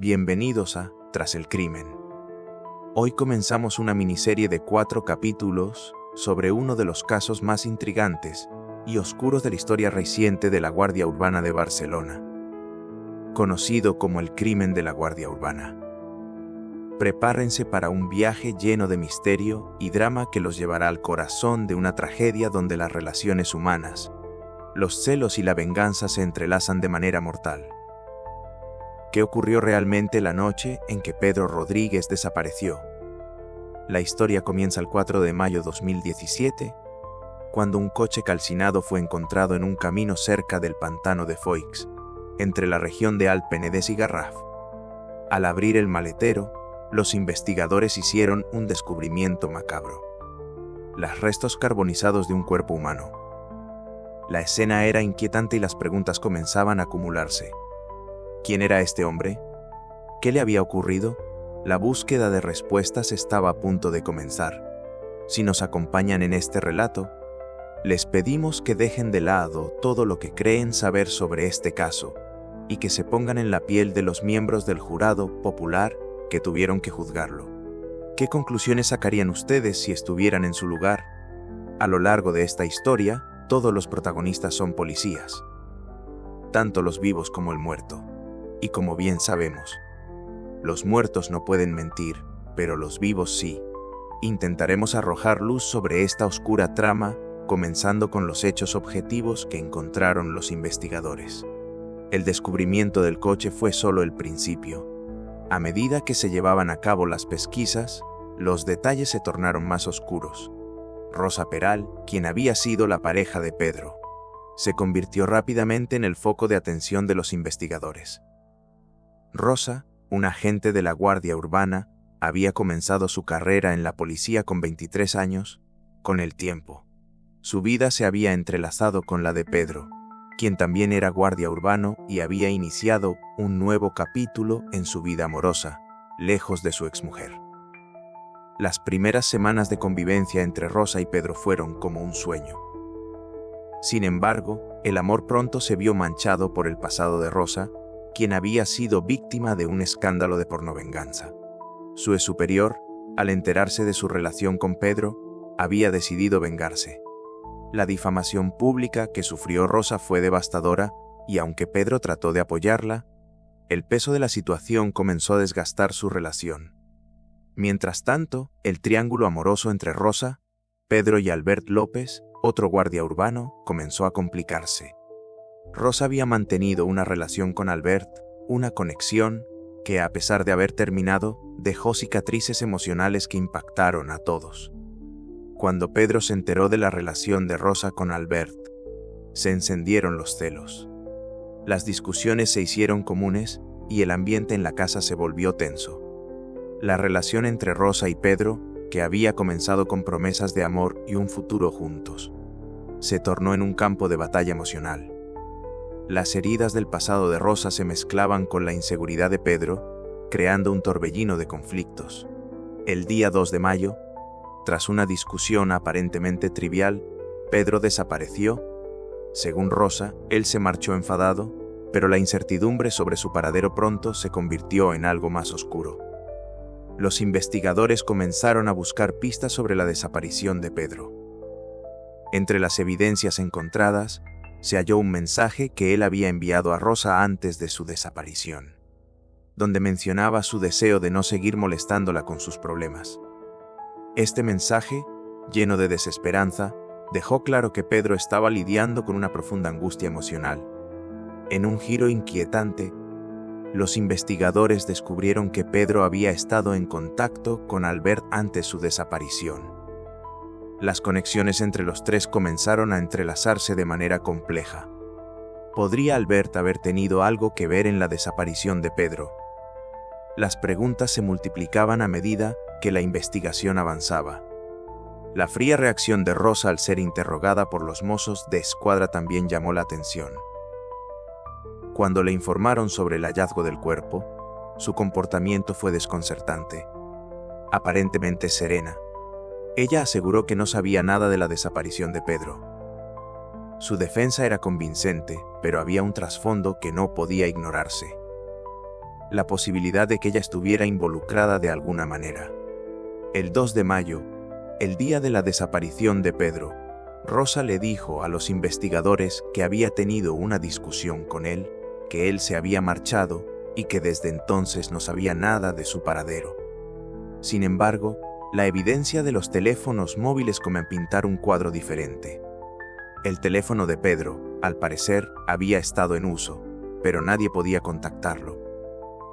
Bienvenidos a Tras el Crimen. Hoy comenzamos una miniserie de 4 capítulos sobre uno de los casos más intrigantes y oscuros de la historia reciente de la Guardia Urbana de Barcelona, conocido como el crimen de la Guardia Urbana. Prepárense para un viaje lleno de misterio y drama que los llevará al corazón de una tragedia donde las relaciones humanas, los celos y la venganza se entrelazan de manera mortal. ¿Qué ocurrió realmente la noche en que Pedro Rodríguez desapareció? La historia comienza el 4 de mayo de 2017, cuando un coche calcinado fue encontrado en un camino cerca del pantano de Foix, entre la región de Alt Penedès y Garraf. Al abrir el maletero, los investigadores hicieron un descubrimiento macabro: los restos carbonizados de un cuerpo humano. La escena era inquietante y las preguntas comenzaban a acumularse. ¿Quién era este hombre? ¿Qué le había ocurrido? La búsqueda de respuestas estaba a punto de comenzar. Si nos acompañan en este relato, les pedimos que dejen de lado todo lo que creen saber sobre este caso y que se pongan en la piel de los miembros del jurado popular que tuvieron que juzgarlo. ¿Qué conclusiones sacarían ustedes si estuvieran en su lugar? A lo largo de esta historia, todos los protagonistas son policías, tanto los vivos como el muerto. Y como bien sabemos, los muertos no pueden mentir, pero los vivos sí. Intentaremos arrojar luz sobre esta oscura trama, comenzando con los hechos objetivos que encontraron los investigadores. El descubrimiento del coche fue solo el principio. A medida que se llevaban a cabo las pesquisas, los detalles se tornaron más oscuros. Rosa Peral, quien había sido la pareja de Pedro, se convirtió rápidamente en el foco de atención de los investigadores. Rosa, un agente de la Guardia Urbana, había comenzado su carrera en la policía con 23 años. Con el tiempo, su vida se había entrelazado con la de Pedro, quien también era guardia urbano y había iniciado un nuevo capítulo en su vida amorosa, lejos de su exmujer. Las primeras semanas de convivencia entre Rosa y Pedro fueron como un sueño. Sin embargo, el amor pronto se vio manchado por el pasado de Rosa, quien había sido víctima de un escándalo de pornovenganza. Su superior, al enterarse de su relación con Pedro, había decidido vengarse. La difamación pública que sufrió Rosa fue devastadora y aunque Pedro trató de apoyarla, el peso de la situación comenzó a desgastar su relación. Mientras tanto, el triángulo amoroso entre Rosa, Pedro y Albert López, otro guardia urbano, comenzó a complicarse. Rosa había mantenido una relación con Albert, una conexión que, a pesar de haber terminado, dejó cicatrices emocionales que impactaron a todos. Cuando Pedro se enteró de la relación de Rosa con Albert, se encendieron los celos. Las discusiones se hicieron comunes y el ambiente en la casa se volvió tenso. La relación entre Rosa y Pedro, que había comenzado con promesas de amor y un futuro juntos, se tornó en un campo de batalla emocional. Las heridas del pasado de Rosa se mezclaban con la inseguridad de Pedro, creando un torbellino de conflictos. El día 2 de mayo, tras una discusión aparentemente trivial, Pedro desapareció. Según Rosa, él se marchó enfadado, pero la incertidumbre sobre su paradero pronto se convirtió en algo más oscuro. Los investigadores comenzaron a buscar pistas sobre la desaparición de Pedro. Entre las evidencias encontradas, se halló un mensaje que él había enviado a Rosa antes de su desaparición, donde mencionaba su deseo de no seguir molestándola con sus problemas. Este mensaje, lleno de desesperanza, dejó claro que Pedro estaba lidiando con una profunda angustia emocional. En un giro inquietante, los investigadores descubrieron que Pedro había estado en contacto con Albert antes de su desaparición. Las conexiones entre los tres comenzaron a entrelazarse de manera compleja. ¿Podría Albert haber tenido algo que ver en la desaparición de Pedro? Las preguntas se multiplicaban a medida que la investigación avanzaba. La fría reacción de Rosa al ser interrogada por los mozos de escuadra también llamó la atención. Cuando le informaron sobre el hallazgo del cuerpo, su comportamiento fue desconcertante. Aparentemente serena, ella aseguró que no sabía nada de la desaparición de Pedro. Su defensa era convincente, pero había un trasfondo que no podía ignorarse. la posibilidad de que ella estuviera involucrada de alguna manera. El 2 de mayo, el día de la desaparición de Pedro, Rosa le dijo a los investigadores que había tenido una discusión con él, que él se había marchado y que desde entonces no sabía nada de su paradero. Sin embargo, la evidencia de los teléfonos móviles comenzó a pintar un cuadro diferente. El teléfono de Pedro, al parecer, había estado en uso, pero nadie podía contactarlo.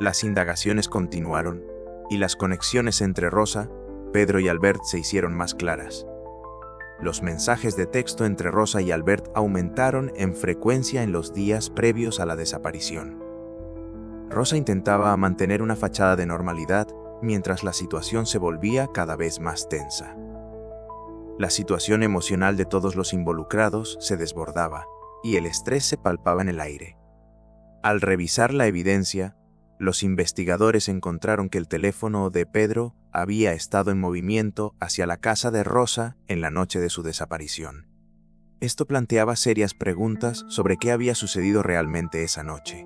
Las indagaciones continuaron, y las conexiones entre Rosa, Pedro y Albert se hicieron más claras. Los mensajes de texto entre Rosa y Albert aumentaron en frecuencia en los días previos a la desaparición. Rosa intentaba mantener una fachada de normalidad mientras la situación se volvía cada vez más tensa. La situación emocional de todos los involucrados se desbordaba y el estrés se palpaba en el aire. Al revisar la evidencia, los investigadores encontraron que el teléfono de Pedro había estado en movimiento hacia la casa de Rosa en la noche de su desaparición. Esto planteaba serias preguntas sobre qué había sucedido realmente esa noche.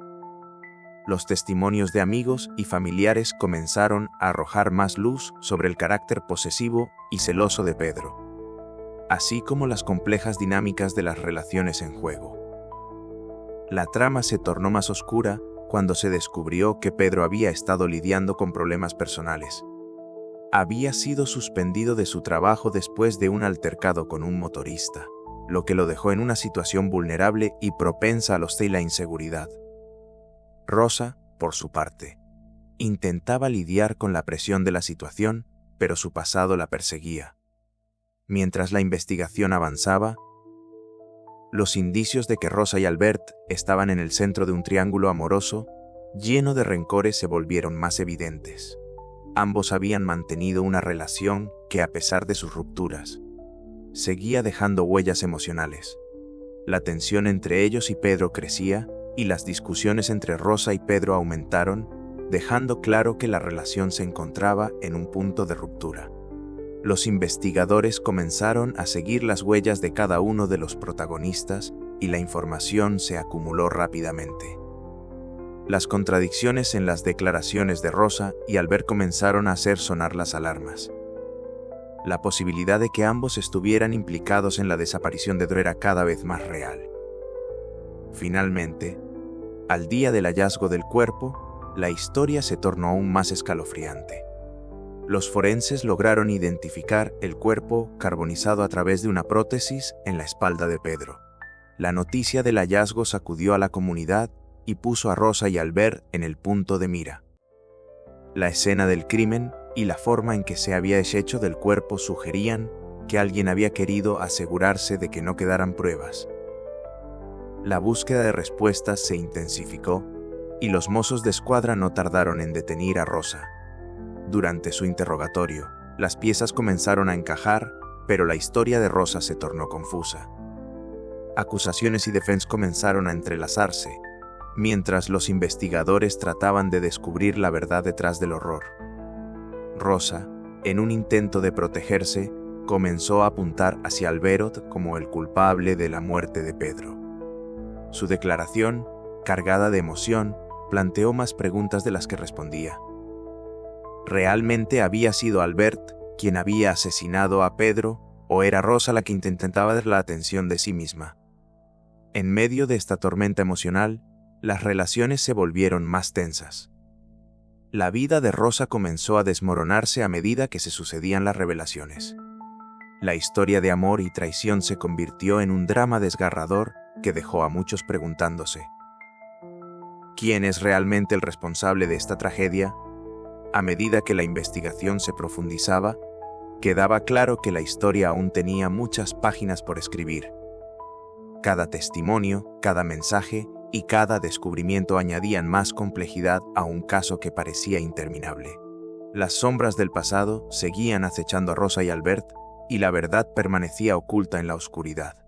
Los testimonios de amigos y familiares comenzaron a arrojar más luz sobre el carácter posesivo y celoso de Pedro, así como las complejas dinámicas de las relaciones en juego. La trama se tornó más oscura cuando se descubrió que Pedro había estado lidiando con problemas personales. Había sido suspendido de su trabajo después de un altercado con un motorista, lo que lo dejó en una situación vulnerable y propensa a la hostilidad y la inseguridad. Rosa, por su parte, intentaba lidiar con la presión de la situación, pero su pasado la perseguía. Mientras la investigación avanzaba, los indicios de que Rosa y Albert estaban en el centro de un triángulo amoroso, lleno de rencores, se volvieron más evidentes. Ambos habían mantenido una relación que, a pesar de sus rupturas, seguía dejando huellas emocionales. La tensión entre ellos y Pedro crecía, y las discusiones entre Rosa y Pedro aumentaron, dejando claro que la relación se encontraba en un punto de ruptura. Los investigadores comenzaron a seguir las huellas de cada uno de los protagonistas y la información se acumuló rápidamente. Las contradicciones en las declaraciones de Rosa y Albert comenzaron a hacer sonar las alarmas. La posibilidad de que ambos estuvieran implicados en la desaparición de Pedro era cada vez más real. Finalmente, al día del hallazgo del cuerpo, la historia se tornó aún más escalofriante. Los forenses lograron identificar el cuerpo carbonizado a través de una prótesis en la espalda de Pedro. La noticia del hallazgo sacudió a la comunidad y puso a Rosa y Albert en el punto de mira. La escena del crimen y la forma en que se había deshecho del cuerpo sugerían que alguien había querido asegurarse de que no quedaran pruebas. La búsqueda de respuestas se intensificó y los mozos de escuadra no tardaron en detener a Rosa. Durante su interrogatorio, las piezas comenzaron a encajar, pero la historia de Rosa se tornó confusa. Acusaciones y defensas comenzaron a entrelazarse, mientras los investigadores trataban de descubrir la verdad detrás del horror. Rosa, en un intento de protegerse, comenzó a apuntar hacia Albert como el culpable de la muerte de Pedro. Su declaración, cargada de emoción, planteó más preguntas de las que respondía. ¿Realmente había sido Albert quien había asesinado a Pedro, o era Rosa la que intentaba dar la atención de sí misma? En medio de esta tormenta emocional, las relaciones se volvieron más tensas. La vida de Rosa comenzó a desmoronarse a medida que se sucedían las revelaciones. La historia de amor y traición se convirtió en un drama desgarrador que dejó a muchos preguntándose: ¿quién es realmente el responsable de esta tragedia? A medida que la investigación se profundizaba, quedaba claro que la historia aún tenía muchas páginas por escribir. Cada testimonio, cada mensaje y cada descubrimiento añadían más complejidad a un caso que parecía interminable. Las sombras del pasado seguían acechando a Rosa y Albert, y la verdad permanecía oculta en la oscuridad.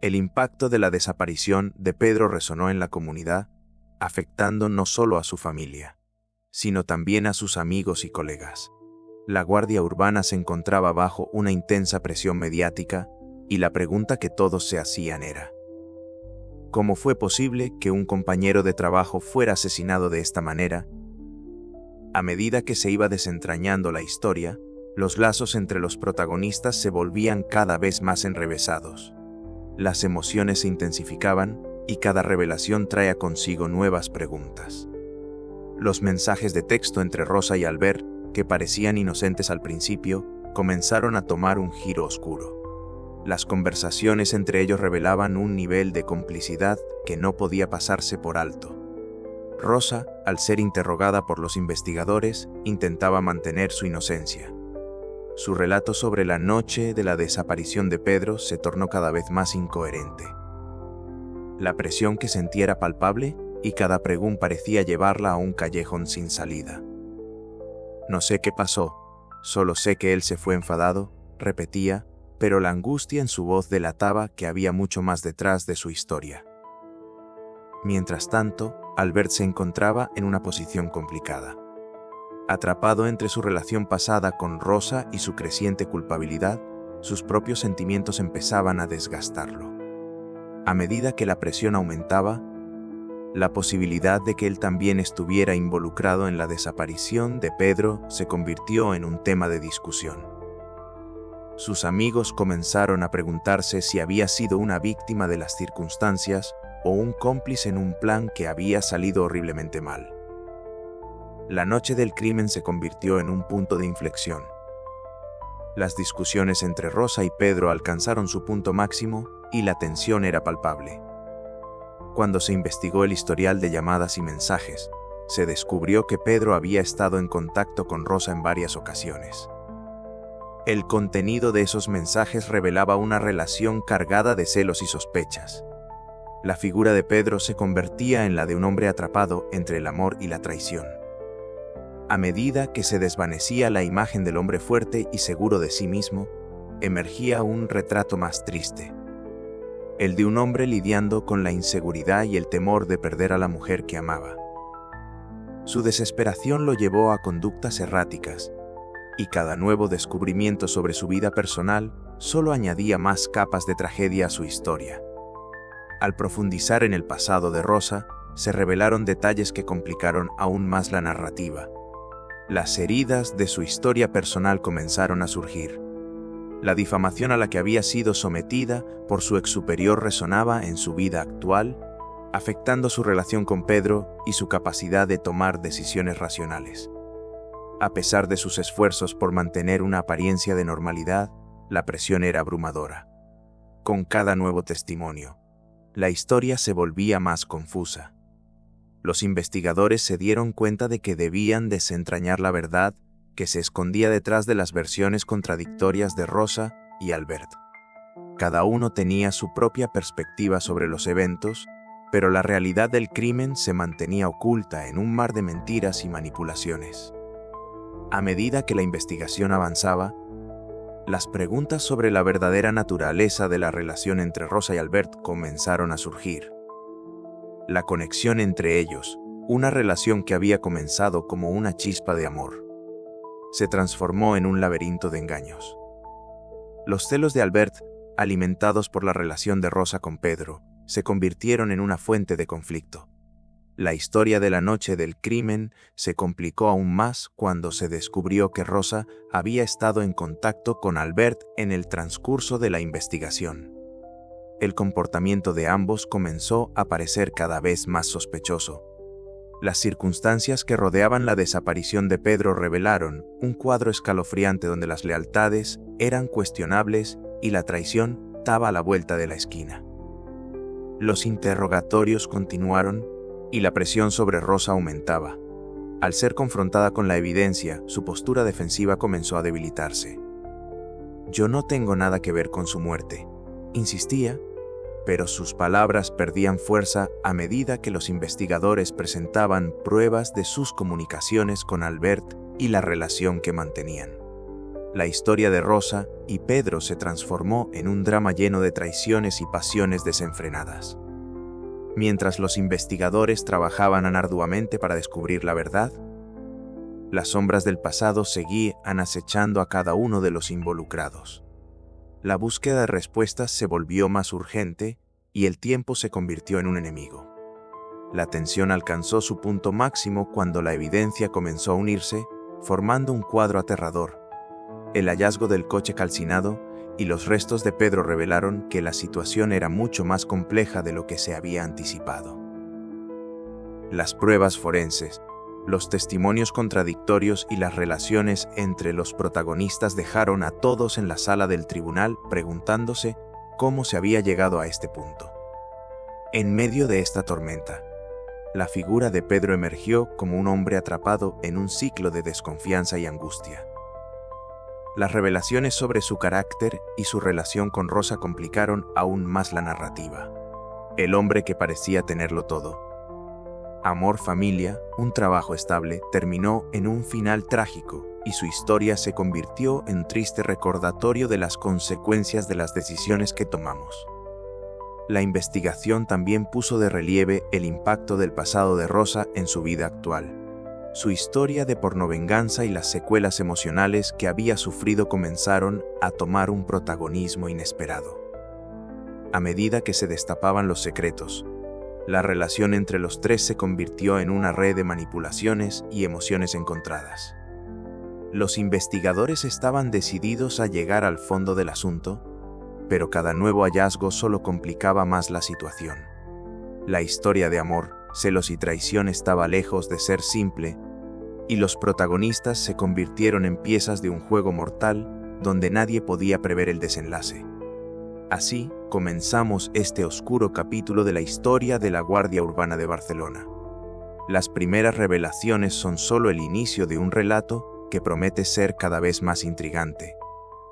El impacto de la desaparición de Pedro resonó en la comunidad, afectando no solo a su familia, sino también a sus amigos y colegas. La Guardia Urbana se encontraba bajo una intensa presión mediática, y la pregunta que todos se hacían era: ¿Cómo fue posible que un compañero de trabajo fuera asesinado de esta manera? A medida que se iba desentrañando la historia, los lazos entre los protagonistas se volvían cada vez más enrevesados. Las emociones se intensificaban y cada revelación traía consigo nuevas preguntas. Los mensajes de texto entre Rosa y Albert, que parecían inocentes al principio, comenzaron a tomar un giro oscuro. Las conversaciones entre ellos revelaban un nivel de complicidad que no podía pasarse por alto. Rosa, al ser interrogada por los investigadores, intentaba mantener su inocencia. Su relato sobre la noche de la desaparición de Pedro se tornó cada vez más incoherente. La presión que sentía era palpable y cada pregún parecía llevarla a un callejón sin salida. No sé qué pasó, solo sé que él se fue enfadado, repetía, pero la angustia en su voz delataba que había mucho más detrás de su historia. Mientras tanto, Albert se encontraba en una posición complicada. Atrapado entre su relación pasada con Rosa y su creciente culpabilidad, sus propios sentimientos empezaban a desgastarlo. A medida que la presión aumentaba, la posibilidad de que él también estuviera involucrado en la desaparición de Pedro se convirtió en un tema de discusión. Sus amigos comenzaron a preguntarse si había sido una víctima de las circunstancias o un cómplice en un plan que había salido horriblemente mal. La noche del crimen se convirtió en un punto de inflexión. Las discusiones entre Rosa y Pedro alcanzaron su punto máximo y la tensión era palpable. Cuando se investigó el historial de llamadas y mensajes, se descubrió que Pedro había estado en contacto con Rosa en varias ocasiones. El contenido de esos mensajes revelaba una relación cargada de celos y sospechas. La figura de Pedro se convertía en la de un hombre atrapado entre el amor y la traición. A medida que se desvanecía la imagen del hombre fuerte y seguro de sí mismo, emergía un retrato más triste. El de un hombre lidiando con la inseguridad y el temor de perder a la mujer que amaba. Su desesperación lo llevó a conductas erráticas, y cada nuevo descubrimiento sobre su vida personal solo añadía más capas de tragedia a su historia. Al profundizar en el pasado de Rosa, se revelaron detalles que complicaron aún más la narrativa. Las heridas de su historia personal comenzaron a surgir. La difamación a la que había sido sometida por su ex superior resonaba en su vida actual, afectando su relación con Pedro y su capacidad de tomar decisiones racionales. A pesar de sus esfuerzos por mantener una apariencia de normalidad, la presión era abrumadora. Con cada nuevo testimonio, la historia se volvía más confusa. Los investigadores se dieron cuenta de que debían desentrañar la verdad que se escondía detrás de las versiones contradictorias de Rosa y Albert. Cada uno tenía su propia perspectiva sobre los eventos, pero la realidad del crimen se mantenía oculta en un mar de mentiras y manipulaciones. A medida que la investigación avanzaba, las preguntas sobre la verdadera naturaleza de la relación entre Rosa y Albert comenzaron a surgir. La conexión entre ellos, una relación que había comenzado como una chispa de amor, se transformó en un laberinto de engaños. Los celos de Albert, alimentados por la relación de Rosa con Pedro, se convirtieron en una fuente de conflicto. La historia de la noche del crimen se complicó aún más cuando se descubrió que Rosa había estado en contacto con Albert en el transcurso de la investigación. El comportamiento de ambos comenzó a parecer cada vez más sospechoso. Las circunstancias que rodeaban la desaparición de Pedro revelaron un cuadro escalofriante donde las lealtades eran cuestionables y la traición estaba a la vuelta de la esquina. Los interrogatorios continuaron y la presión sobre Rosa aumentaba. Al ser confrontada con la evidencia, su postura defensiva comenzó a debilitarse. «Yo no tengo nada que ver con su muerte», insistía, pero sus palabras perdían fuerza a medida que los investigadores presentaban pruebas de sus comunicaciones con Albert y la relación que mantenían. La historia de Rosa y Pedro se transformó en un drama lleno de traiciones y pasiones desenfrenadas. Mientras los investigadores trabajaban arduamente para descubrir la verdad, las sombras del pasado seguían acechando a cada uno de los involucrados. La búsqueda de respuestas se volvió más urgente y el tiempo se convirtió en un enemigo. La tensión alcanzó su punto máximo cuando la evidencia comenzó a unirse, formando un cuadro aterrador. El hallazgo del coche calcinado y los restos de Pedro revelaron que la situación era mucho más compleja de lo que se había anticipado. Las pruebas forenses, los testimonios contradictorios y las relaciones entre los protagonistas dejaron a todos en la sala del tribunal preguntándose cómo se había llegado a este punto. En medio de esta tormenta, la figura de Pedro emergió como un hombre atrapado en un ciclo de desconfianza y angustia. Las revelaciones sobre su carácter y su relación con Rosa complicaron aún más la narrativa. El hombre que parecía tenerlo todo, amor, familia, un trabajo estable, terminó en un final trágico y su historia se convirtió en triste recordatorio de las consecuencias de las decisiones que tomamos. La investigación también puso de relieve el impacto del pasado de Rosa en su vida actual. Su historia de pornovenganza y las secuelas emocionales que había sufrido comenzaron a tomar un protagonismo inesperado. A medida que se destapaban los secretos, la relación entre los tres se convirtió en una red de manipulaciones y emociones encontradas. Los investigadores estaban decididos a llegar al fondo del asunto, pero cada nuevo hallazgo solo complicaba más la situación. La historia de amor, celos y traición estaba lejos de ser simple, y los protagonistas se convirtieron en piezas de un juego mortal donde nadie podía prever el desenlace. Así comenzamos este oscuro capítulo de la historia de la Guardia Urbana de Barcelona. Las primeras revelaciones son solo el inicio de un relato que promete ser cada vez más intrigante.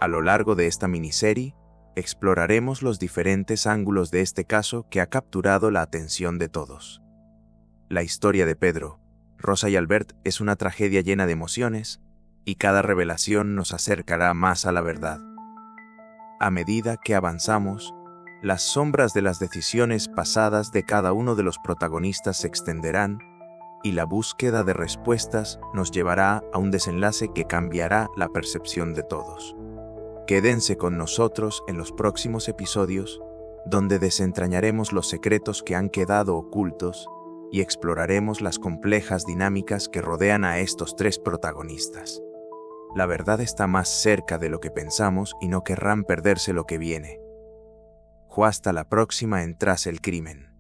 A lo largo de esta miniserie, exploraremos los diferentes ángulos de este caso que ha capturado la atención de todos. La historia de Pedro, Rosa y Albert es una tragedia llena de emociones, y cada revelación nos acercará más a la verdad. A medida que avanzamos, las sombras de las decisiones pasadas de cada uno de los protagonistas se extenderán, y la búsqueda de respuestas nos llevará a un desenlace que cambiará la percepción de todos. Quédense con nosotros en los próximos episodios, donde desentrañaremos los secretos que han quedado ocultos y exploraremos las complejas dinámicas que rodean a estos tres protagonistas. La verdad está más cerca de lo que pensamos y no querrán perderse lo que viene. Hasta la próxima en Tras el Crimen.